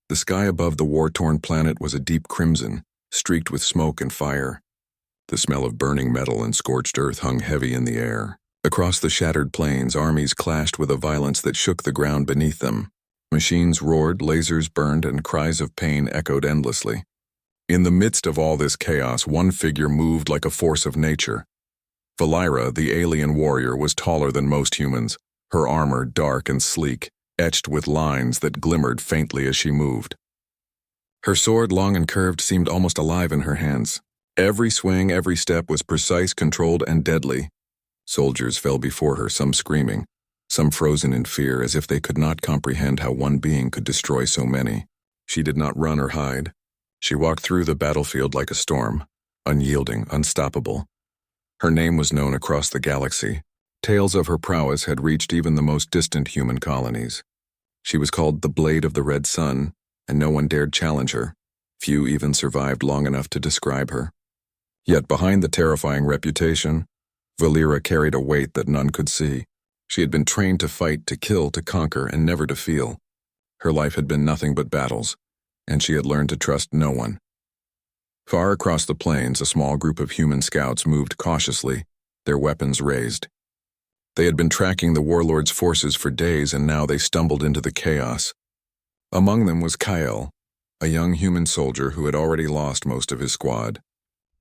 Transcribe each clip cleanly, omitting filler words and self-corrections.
The sky above the war-torn planet was a deep crimson, streaked with smoke and fire. The smell of burning metal and scorched earth hung heavy in the air. Across the shattered plains, armies clashed with a violence that shook the ground beneath them. Machines roared, lasers burned, and cries of pain echoed endlessly. In the midst of all this chaos, one figure moved like a force of nature. Valeera, the alien warrior, was taller than most humans, her armor dark and sleek, etched with lines that glimmered faintly as she moved. Her sword, long and curved, seemed almost alive in her hands. Every swing, every step was precise, controlled, and deadly. Soldiers fell before her, some screaming, some frozen in fear as if they could not comprehend how one being could destroy so many. She did not run or hide. She walked through the battlefield like a storm, unyielding, unstoppable. Her name was known across the galaxy. Tales of her prowess had reached even the most distant human colonies. She was called the Blade of the Red Sun, and no one dared challenge her. Few even survived long enough to describe her. Yet behind the terrifying reputation, Valeera carried a weight that none could see. She had been trained to fight, to kill, to conquer, and never to feel. Her life had been nothing but battles, and she had learned to trust no one. Far across the plains, a small group of human scouts moved cautiously, their weapons raised. They had been tracking the warlord's forces for days, and now they stumbled into the chaos. Among them was Kyle, a young human soldier who had already lost most of his squad.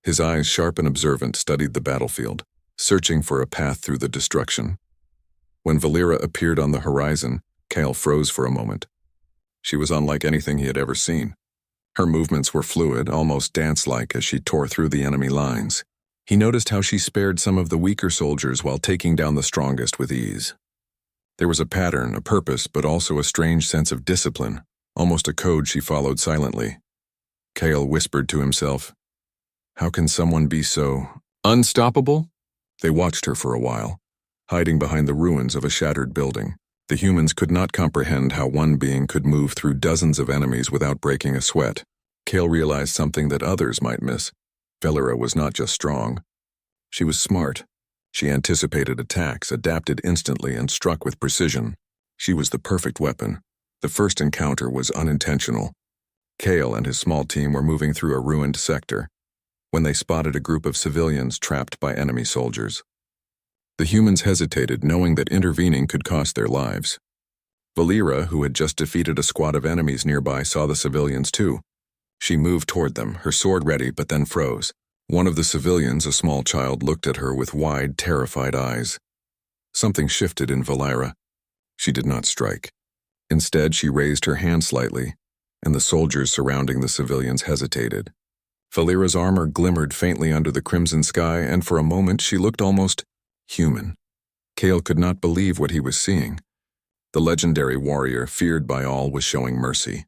His eyes, sharp and observant, studied the battlefield, searching for a path through the destruction. When Valeera appeared on the horizon, Kyle froze for a moment. She was unlike anything he had ever seen. Her movements were fluid, almost dance-like, as she tore through the enemy lines. He noticed how she spared some of the weaker soldiers while taking down the strongest with ease. There was a pattern, a purpose, but also a strange sense of discipline, almost a code she followed silently. Kale whispered to himself, "How can someone be so unstoppable?" They watched her for a while, hiding behind the ruins of a shattered building. The humans could not comprehend how one being could move through dozens of enemies without breaking a sweat. Kale realized something that others might miss. Valeera was not just strong. She was smart. She anticipated attacks, adapted instantly, and struck with precision. She was the perfect weapon. The first encounter was unintentional. Kale and his small team were moving through a ruined sector when they spotted a group of civilians trapped by enemy soldiers. The humans hesitated, knowing that intervening could cost their lives. Valeera, who had just defeated a squad of enemies nearby, saw the civilians too. She moved toward them, her sword ready, but then froze. One of the civilians, a small child, looked at her with wide, terrified eyes. Something shifted in Valeera. She did not strike. Instead, she raised her hand slightly, and the soldiers surrounding the civilians hesitated. Valeera's armor glimmered faintly under the crimson sky, and for a moment she looked almost human. Kale could not believe what he was seeing. The legendary warrior, feared by all, was showing mercy.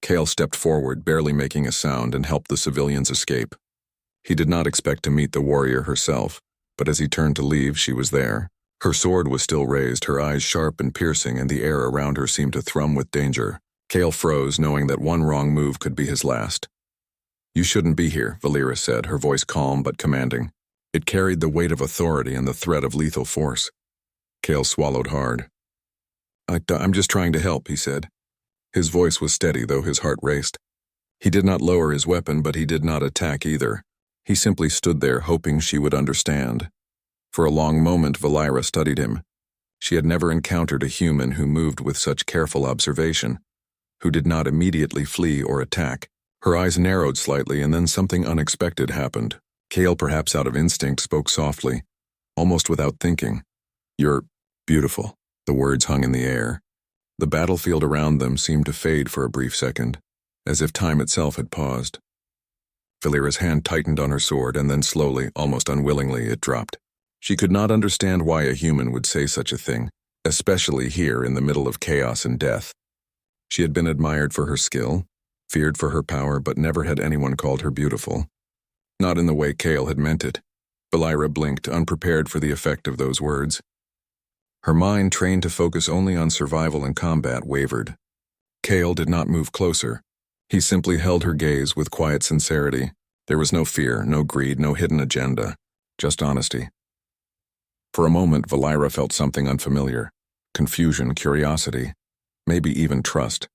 Kale stepped forward, barely making a sound, and helped the civilians escape. He did not expect to meet the warrior herself, but as he turned to leave, she was there. Her sword was still raised, her eyes sharp and piercing, and the air around her seemed to thrum with danger. Kale froze, knowing that one wrong move could be his last. "You shouldn't be here," Valeera said, her voice calm but commanding. It carried the weight of authority and the threat of lethal force. Kale swallowed hard. I'm just trying to help," he said. His voice was steady, though his heart raced. He did not lower his weapon, but he did not attack either. He simply stood there, hoping she would understand. For a long moment, Valeera studied him. She had never encountered a human who moved with such careful observation, who did not immediately flee or attack. Her eyes narrowed slightly, and then something unexpected happened. Kale, perhaps out of instinct, spoke softly, almost without thinking. "You're beautiful." The words hung in the air. The battlefield around them seemed to fade for a brief second, as if time itself had paused. Valeera's hand tightened on her sword, and then slowly, almost unwillingly, it dropped. She could not understand why a human would say such a thing, especially here in the middle of chaos and death. She had been admired for her skill, feared for her power, but never had anyone called her beautiful. Not in the way Kale had meant it. Valeera blinked, unprepared for the effect of those words. Her mind, trained to focus only on survival and combat, wavered. Kale did not move closer. He simply held her gaze with quiet sincerity. There was no fear, no greed, no hidden agenda, just honesty. For a moment, Valeera felt something unfamiliar. Confusion, curiosity, maybe even trust.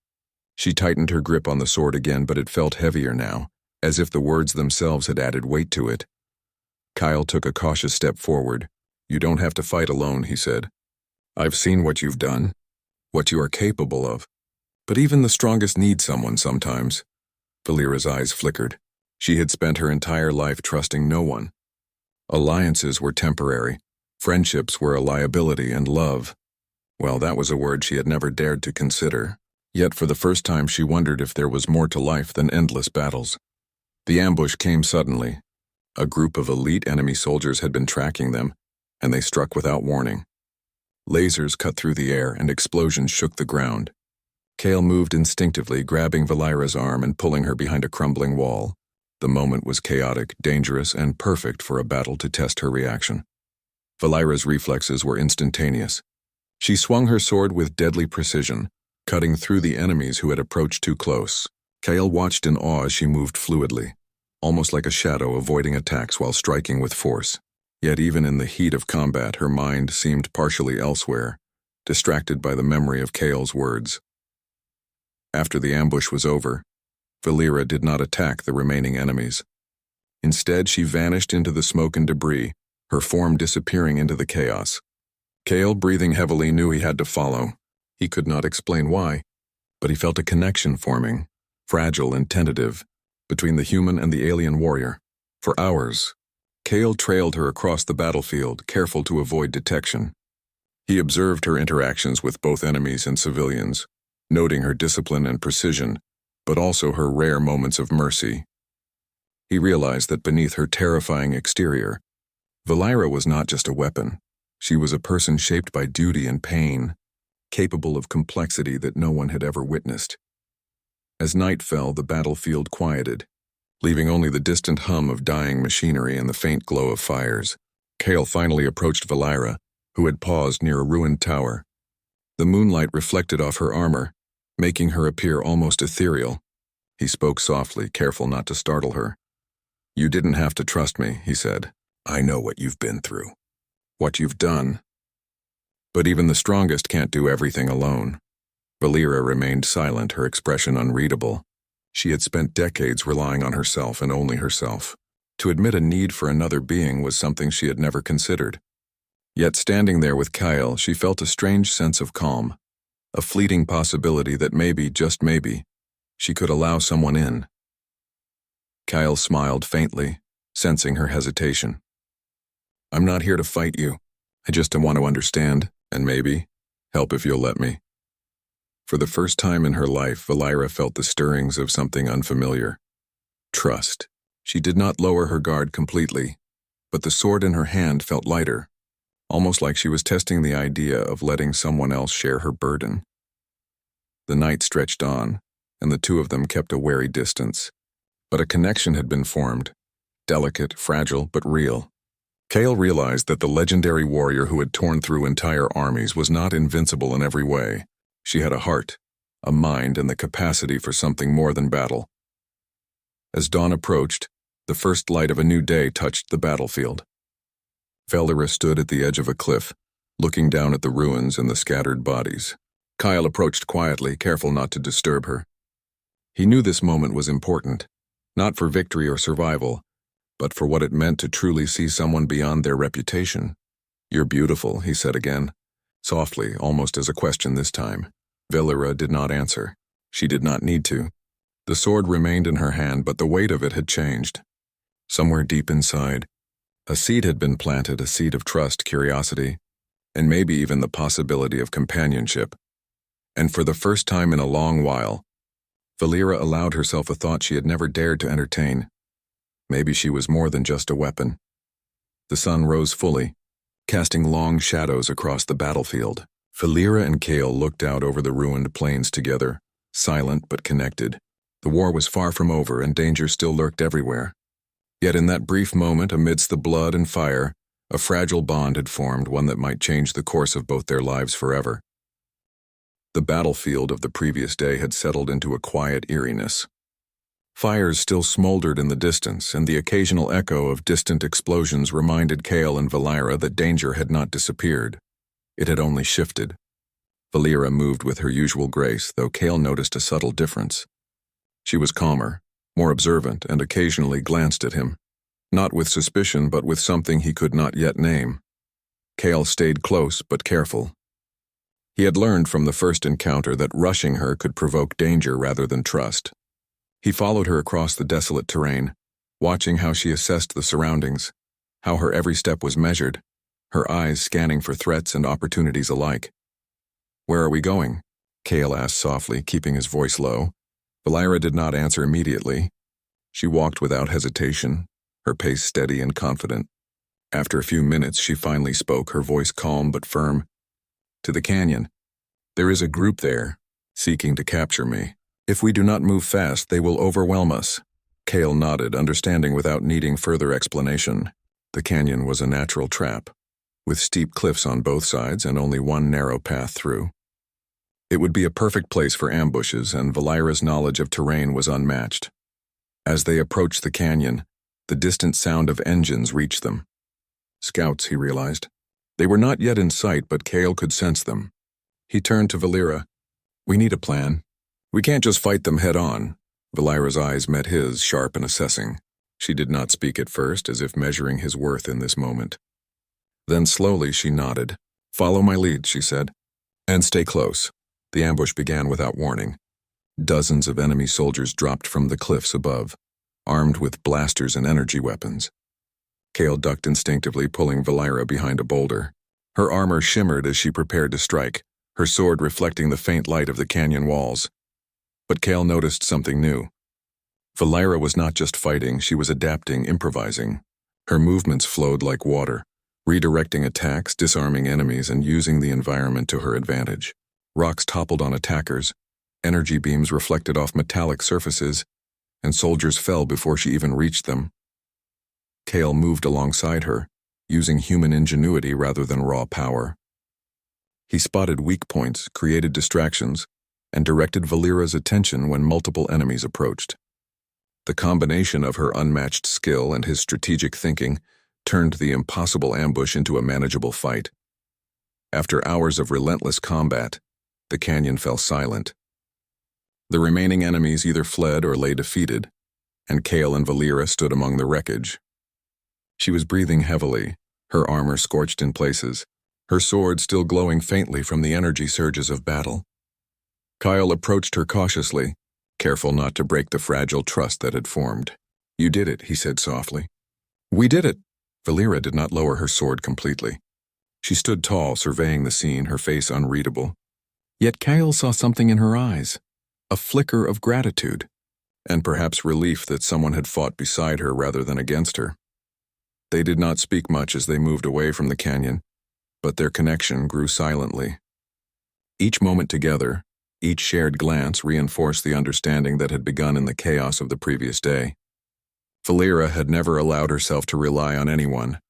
She tightened her grip on the sword again, but it felt heavier now, as if the words themselves had added weight to it. Kyle took a cautious step forward. "You don't have to fight alone," he said. "I've seen what you've done, what you are capable of. But even the strongest need someone sometimes." Valera's eyes flickered. She had spent her entire life trusting no one. Alliances were temporary. Friendships were a liability, and love, well, that was a word she had never dared to consider. Yet for the first time she wondered if there was more to life than endless battles. The ambush came suddenly. A group of elite enemy soldiers had been tracking them, and they struck without warning. Lasers cut through the air, and explosions shook the ground. Kale moved instinctively, grabbing Valera's arm and pulling her behind a crumbling wall. The moment was chaotic, dangerous, and perfect for a battle to test her reaction. Valera's reflexes were instantaneous. She swung her sword with deadly precision, cutting through the enemies who had approached too close. Kale watched in awe as she moved fluidly, almost like a shadow avoiding attacks while striking with force. Yet even in the heat of combat, her mind seemed partially elsewhere, distracted by the memory of Kale's words. After the ambush was over, Valera did not attack the remaining enemies. Instead, she vanished into the smoke and debris, her form disappearing into the chaos. Kale, breathing heavily, knew he had to follow. He could not explain why, but he felt a connection forming, fragile and tentative, between the human and the alien warrior. For hours, Kale trailed her across the battlefield, careful to avoid detection. He observed her interactions with both enemies and civilians, noting her discipline and precision, but also her rare moments of mercy. He realized that beneath her terrifying exterior, Valera was not just a weapon. She was a person shaped by duty and pain, capable of complexity that no one had ever witnessed. As night fell, the battlefield quieted, leaving only the distant hum of dying machinery and the faint glow of fires. Kale finally approached Valera, who had paused near a ruined tower. The moonlight reflected off her armor, making her appear almost ethereal. He spoke softly, careful not to startle her. "You didn't have to trust me," he said. "I know what you've been through, what you've done. But even the strongest can't do everything alone." Valera remained silent, her expression unreadable. She had spent decades relying on herself and only herself. To admit a need for another being was something she had never considered. Yet standing there with Kyle, she felt a strange sense of calm, a fleeting possibility that maybe, just maybe, she could allow someone in. Kyle smiled faintly, sensing her hesitation. "I'm not here to fight you. I just want to understand, and maybe, help if you'll let me." For the first time in her life, Valera felt the stirrings of something unfamiliar. Trust. She did not lower her guard completely, but the sword in her hand felt lighter, almost like she was testing the idea of letting someone else share her burden. The night stretched on, and the two of them kept a wary distance. But a connection had been formed, delicate, fragile, but real. Kale realized that the legendary warrior who had torn through entire armies was not invincible in every way. She had a heart, a mind, and the capacity for something more than battle. As dawn approached, the first light of a new day touched the battlefield. Valera stood at the edge of a cliff, looking down at the ruins and the scattered bodies. Kyle approached quietly, careful not to disturb her. He knew this moment was important, not for victory or survival, but for what it meant to truly see someone beyond their reputation. "You're beautiful," he said again, softly, almost as a question this time. Valera did not answer. She did not need to. The sword remained in her hand, but the weight of it had changed. Somewhere deep inside, a seed had been planted, a seed of trust, curiosity, and maybe even the possibility of companionship. And for the first time in a long while, Valera allowed herself a thought she had never dared to entertain. Maybe she was more than just a weapon. The sun rose fully, casting long shadows across the battlefield. Valera and Kale looked out over the ruined plains together, silent but connected. The war was far from over, and danger still lurked everywhere. Yet in that brief moment, amidst the blood and fire, a fragile bond had formed, one that might change the course of both their lives forever. The battlefield of the previous day had settled into a quiet eeriness. Fires still smoldered in the distance, and the occasional echo of distant explosions reminded Kale and Valera that danger had not disappeared. It had only shifted. Valera moved with her usual grace, though Kale noticed a subtle difference. She was calmer, more observant, and occasionally glanced at him, not with suspicion but with something he could not yet name. Kale stayed close but careful. He had learned from the first encounter that rushing her could provoke danger rather than trust. He followed her across the desolate terrain, watching how she assessed the surroundings, how her every step was measured, her eyes scanning for threats and opportunities alike. "Where are we going?" Kale asked softly, keeping his voice low. Valera did not answer immediately. She walked without hesitation, her pace steady and confident. After a few minutes, she finally spoke, her voice calm but firm. "To the canyon. There is a group there, seeking to capture me. If we do not move fast, they will overwhelm us." Kale nodded, understanding without needing further explanation. The canyon was a natural trap, with steep cliffs on both sides and only one narrow path through. It would be a perfect place for ambushes, and Valera's knowledge of terrain was unmatched. As they approached the canyon, the distant sound of engines reached them. Scouts, he realized. They were not yet in sight, but Kale could sense them. He turned to Valera. "We need a plan. We can't just fight them head-on." Valera's eyes met his, sharp and assessing. She did not speak at first, as if measuring his worth in this moment. Then slowly she nodded. "Follow my lead," she said. "And stay close." The ambush began without warning. Dozens of enemy soldiers dropped from the cliffs above, armed with blasters and energy weapons. Kale ducked instinctively, pulling Valera behind a boulder. Her armor shimmered as she prepared to strike, her sword reflecting the faint light of the canyon walls. But Kale noticed something new. Valera was not just fighting, she was adapting, improvising. Her movements flowed like water, redirecting attacks, disarming enemies, and using the environment to her advantage. Rocks toppled on attackers, energy beams reflected off metallic surfaces, and soldiers fell before she even reached them. Kale moved alongside her, using human ingenuity rather than raw power. He spotted weak points, created distractions, and directed Valera's attention when multiple enemies approached. The combination of her unmatched skill and his strategic thinking turned the impossible ambush into a manageable fight. After hours of relentless combat, the canyon fell silent. The remaining enemies either fled or lay defeated, and Kale and Valera stood among the wreckage. She was breathing heavily, her armor scorched in places, her sword still glowing faintly from the energy surges of battle. Kyle approached her cautiously, careful not to break the fragile trust that had formed. "You did it," he said softly. "We did it." Valera did not lower her sword completely. She stood tall, surveying the scene, her face unreadable. Yet Kyle saw something in her eyes, a flicker of gratitude, and perhaps relief that someone had fought beside her rather than against her. They did not speak much as they moved away from the canyon, but their connection grew silently. Each moment together, each shared glance reinforced the understanding that had begun in the chaos of the previous day. Valera had never allowed herself to rely on anyone,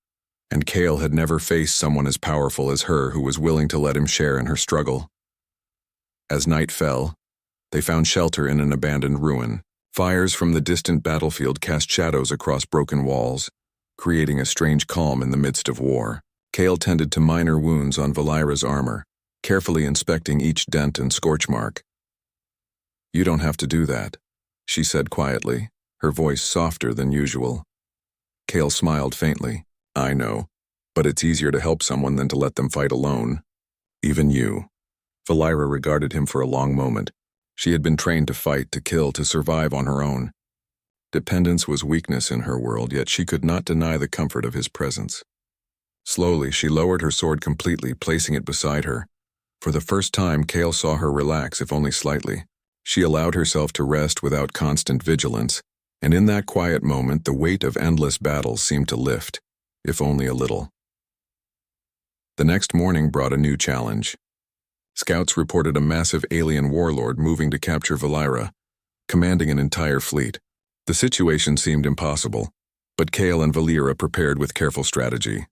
and Kale had never faced someone as powerful as her who was willing to let him share in her struggle. As night fell, they found shelter in an abandoned ruin. Fires from the distant battlefield cast shadows across broken walls, creating a strange calm in the midst of war. Kale tended to minor wounds on Valera's armor, carefully inspecting each dent and scorch mark. "You don't have to do that," she said quietly, her voice softer than usual. Kale smiled faintly. "I know, but it's easier to help someone than to let them fight alone. Even you." Valera regarded him for a long moment. She had been trained to fight, to kill, to survive on her own. Dependence was weakness in her world, yet she could not deny the comfort of his presence. Slowly, she lowered her sword completely, placing it beside her. For the first time, Kale saw her relax, if only slightly. She allowed herself to rest without constant vigilance, and in that quiet moment, the weight of endless battles seemed to lift, if only a little. The next morning brought a new challenge. Scouts reported a massive alien warlord moving to capture Valera, commanding an entire fleet. The situation seemed impossible, but Kale and Valera prepared with careful strategy.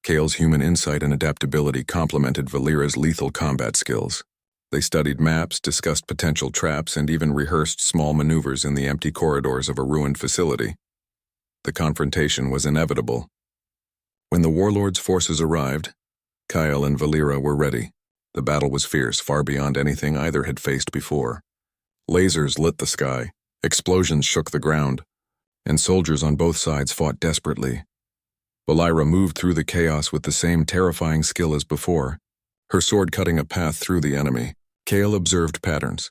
Kale's human insight and adaptability complemented Valera's lethal combat skills. They studied maps, discussed potential traps, and even rehearsed small maneuvers in the empty corridors of a ruined facility. The confrontation was inevitable. When the warlord's forces arrived, Kyle and Valera were ready. The battle was fierce, far beyond anything either had faced before. Lasers lit the sky, explosions shook the ground, and soldiers on both sides fought desperately. Valeira moved through the chaos with the same terrifying skill as before, her sword cutting a path through the enemy. Kale observed patterns,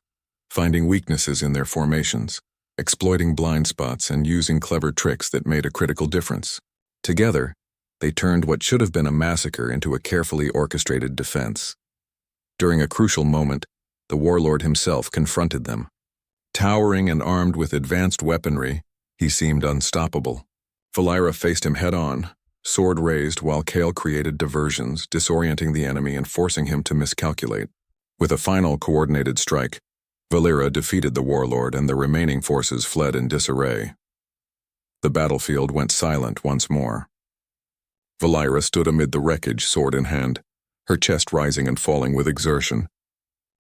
finding weaknesses in their formations, exploiting blind spots and using clever tricks that made a critical difference. Together, they turned what should have been a massacre into a carefully orchestrated defense. During a crucial moment, the warlord himself confronted them. Towering and armed with advanced weaponry, he seemed unstoppable. Valeira faced him head-on, sword raised while Kale created diversions, disorienting the enemy and forcing him to miscalculate. With a final coordinated strike, Valeira defeated the warlord and the remaining forces fled in disarray. The battlefield went silent once more. Valeira stood amid the wreckage, sword in hand, her chest rising and falling with exertion.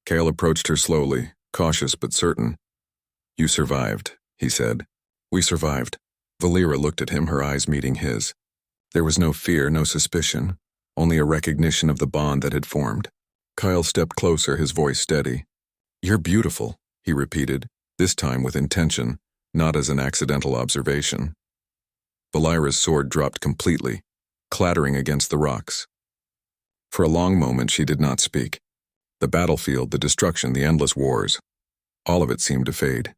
Kale approached her slowly, cautious but certain. "You survived," he said. "We survived." Valeira looked at him, her eyes meeting his. There was no fear, no suspicion, only a recognition of the bond that had formed. Kyle stepped closer, his voice steady. "You're beautiful," he repeated, this time with intention, not as an accidental observation. Valeira's sword dropped completely, clattering against the rocks. For a long moment she did not speak. The battlefield, the destruction, the endless wars, all of it seemed to fade.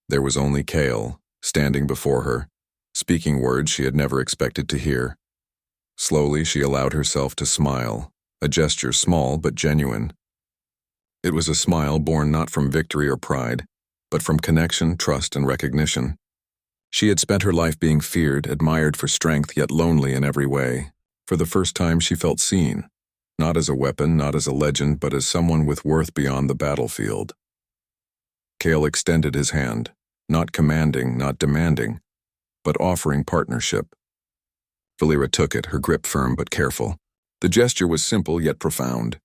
There was only Kale, standing before her, speaking words she had never expected to hear. Slowly she allowed herself to smile, a gesture small but genuine. It was a smile born not from victory or pride, but from connection, trust, and recognition. She had spent her life being feared, admired for strength, yet lonely in every way. For the first time she felt seen, not as a weapon, not as a legend, but as someone with worth beyond the battlefield. Kale extended his hand, not commanding, not demanding, but offering partnership. Valeira took it, her grip firm but careful. The gesture was simple yet profound.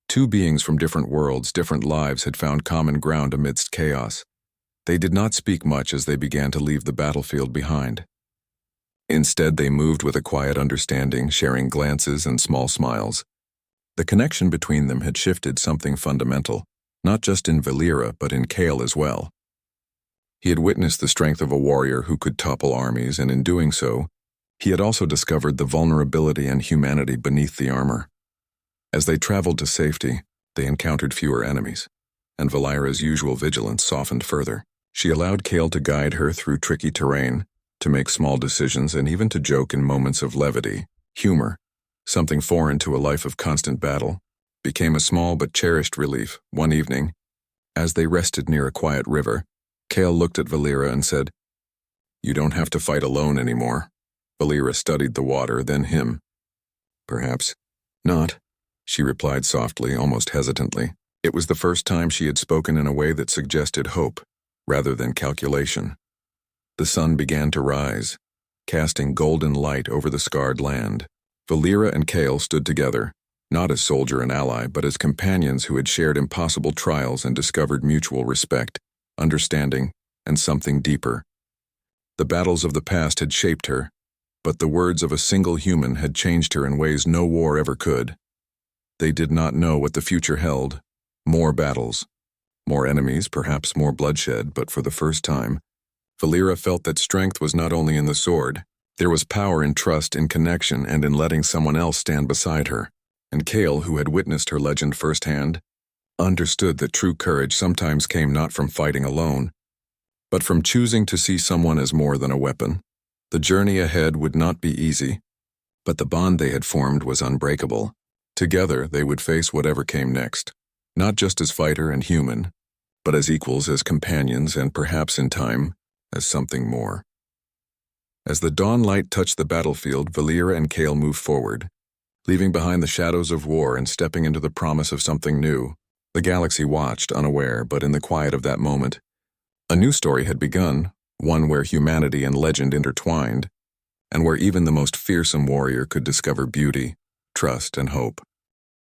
Two beings from different worlds, different lives had found common ground amidst chaos. They did not speak much as they began to leave the battlefield behind. Instead, they moved with a quiet understanding, sharing glances and small smiles. The connection between them had shifted something fundamental, not just in Valeira, but in Kale as well. He had witnessed the strength of a warrior who could topple armies, and in doing so, he had also discovered the vulnerability and humanity beneath the armor. As they traveled to safety, they encountered fewer enemies, and Valeira's usual vigilance softened further. She allowed Kale to guide her through tricky terrain, to make small decisions, and even to joke in moments of levity. Humor, something foreign to a life of constant battle, became a small but cherished relief. One evening, as they rested near a quiet river, Kale looked at Valeira and said, "You don't have to fight alone anymore." Valeira studied the water, then him. "Perhaps not," she replied softly, almost hesitantly. It was the first time she had spoken in a way that suggested hope, rather than calculation. The sun began to rise, casting golden light over the scarred land. Valeira and Kale stood together, not as soldier and ally, but as companions who had shared impossible trials and discovered mutual respect, understanding, and something deeper. The battles of the past had shaped her, but the words of a single human had changed her in ways no war ever could. They did not know what the future held. More battles, more enemies, perhaps more bloodshed, but for the first time, Valeira felt that strength was not only in the sword. There was power in trust, in connection, and in letting someone else stand beside her. And Kale, who had witnessed her legend firsthand, understood that true courage sometimes came not from fighting alone, but from choosing to see someone as more than a weapon. The journey ahead would not be easy, but the bond they had formed was unbreakable. Together, they would face whatever came next, not just as fighter and human, but as equals, as companions, and perhaps in time, as something more. As the dawn light touched the battlefield, Valeira and Kale moved forward, leaving behind the shadows of war and stepping into the promise of something new. The galaxy watched, unaware, but in the quiet of that moment, a new story had begun, one where humanity and legend intertwined, and where even the most fearsome warrior could discover beauty, trust, and hope.